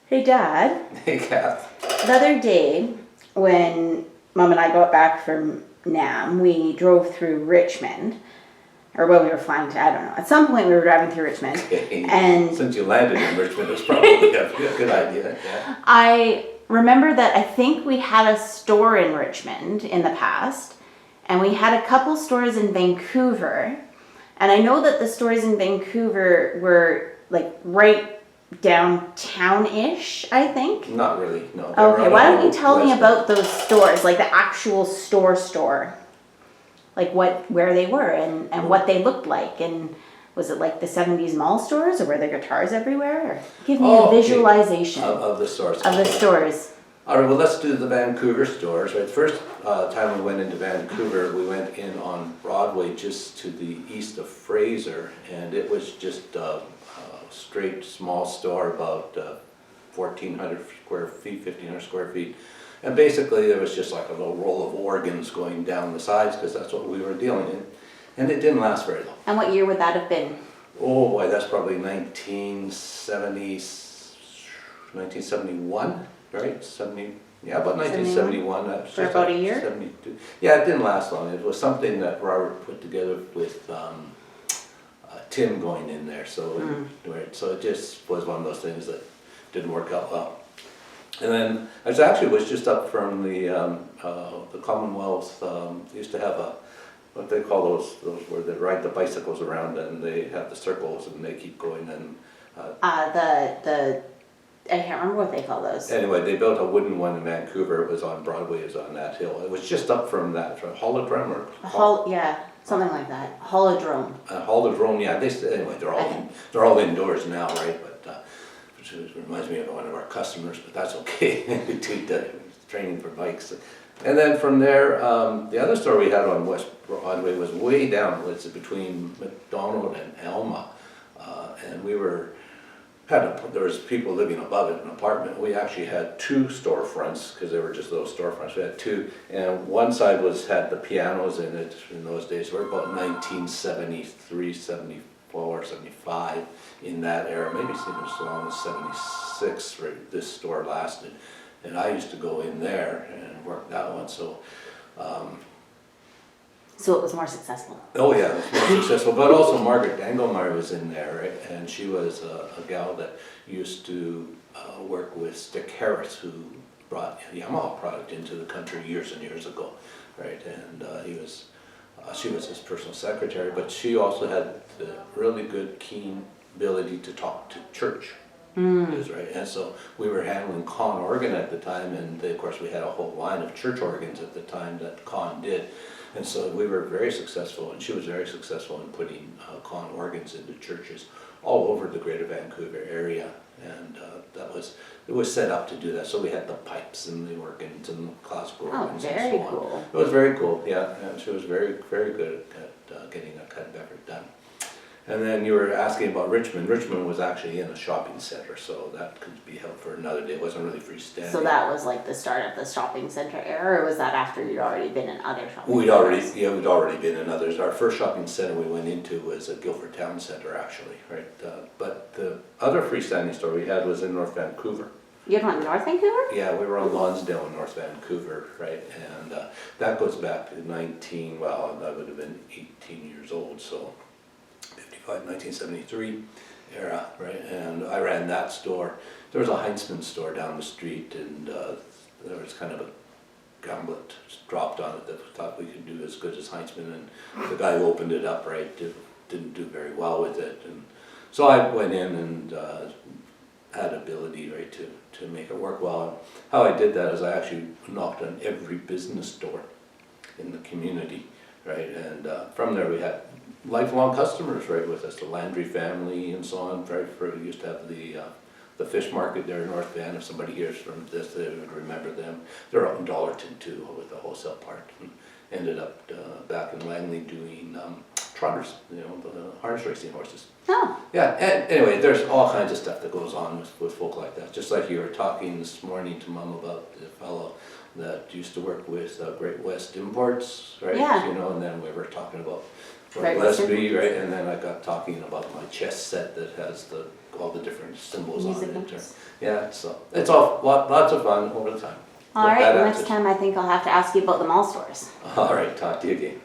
Hey, Dad. Hey, Kath. The other day, when Mom and I got back from Nam, we drove through Richmond. Or when we were flying to, I don't know. At some point, we were driving through Richmond. Okay. And Since you landed in Richmond, it's probably a good idea. Yeah. I remember that I think we had a store in Richmond in the past. And we had a couple stores in Vancouver. And I know that the stores in Vancouver were like right downtown-ish, I think. Not really, no. Okay, why don't you tell me about those stores, like the actual store, like where they were and what they looked like, and was it like the 70s mall stores, or were there guitars everywhere? Or give me a visualization of the stores. Of the stores. All right, well, let's do the Vancouver stores. Right, first time we went into Vancouver, we went in on Broadway just to the east of Fraser, and it was just a straight small store, about 1,400 square feet, 1,500 square feet. And basically there was just like a little roll of organs going down the sides, because that's what we were dealing in. And it didn't last very long. And what year would that have been? Oh boy, that's probably 1971, right? 70, yeah, about 1971. For about a year? 72. Yeah, it didn't last long. It was something that Robert put together with Tim going in there. So, so it just was one of those things that didn't work out well. And then I was just up from the Commonwealth. Used to have what they call those where they ride the bicycles around and they have the circles and they keep going. And I can't remember what they call those. Anyway, they built a wooden one in Vancouver. It was on Broadway. It was on that hill. It was just up from that Holodrome Yeah, something like that. Holodrome. Holodrome. Yeah. Anyway, they're all indoors now, right? But which reminds me of one of our customers. But that's okay. We did training for bikes. And then from there, the other store we had on West Broadway was way down. It's between McDonald and Alma, and there was people living above it, an apartment. We actually had two storefronts, because they were just those storefronts. We had two, and one side had the pianos in it in those days. We're about 1973, 74, 75 in that era, maybe even as long as 76. Right, this store lasted, and I used to go in there and work that one. So. So it was more successful. Oh yeah, it was more successful. But also Margaret Dangelmeyer was in there, right? And she was a gal that used to work with Stick Harris, who brought Yamaha product into the country years and years ago, right? And she was his personal secretary, but she also had the really good, keen ability to talk to church. Right, and so we were handling Con organ at the time, and of course we had a whole line of church organs at the time that Con did, and so we were very successful, and she was very successful in putting Con organs into churches all over the Greater Vancouver area, and it was set up to do that. So we had the pipes and the organs and the classical organs and so on. Cool. It was very cool, yeah, and she was very, very good at getting that kind of effort done. And then you were asking about Richmond. Richmond was actually in a shopping center, so that could be held for another day. It wasn't really freestanding. So that was like the start of the shopping center era, or was that after you'd already been in other shopping centers? We'd already been in others. Our first shopping center we went into was at Guildford Town Center, actually, right? But the other freestanding store we had was in North Vancouver. You had one in North Vancouver? Yeah, we were on Lonsdale in North Vancouver, right? And that goes back to I would have been 18 years old, so 1973 era, right? And I ran that store. There was a Heinzman store down the street, and there was kind of a gauntlet dropped on it that we thought we could do as good as Heinzman, and the guy who opened it up, right, didn't do very well with it. And so I went in and had ability, right, to make it work well. And how I did that is I actually knocked on every business door in the community, right? And from there we had lifelong customers, right, with us, the Landry family and so on. We used to have the fish market there in North Van. If somebody hears from this, they would remember them. They're out in Dollarton too, with the wholesale part. And ended up back in Langley doing trotters, the harness racing horses. Oh. Yeah, and anyway, there's all kinds of stuff that goes on with folk like that. Just like you were talking this morning to Mom about the fellow that used to work with Great West Imports, right? Yeah. And then we were talking about Great Westby, right? And then I got talking about my chess set that has the all the different symbols on Music it. notes. Yeah, so it's all lots of fun over the time. All right, That well, next answers- time I think I'll have to ask you about the mall stores. All right, talk to you again.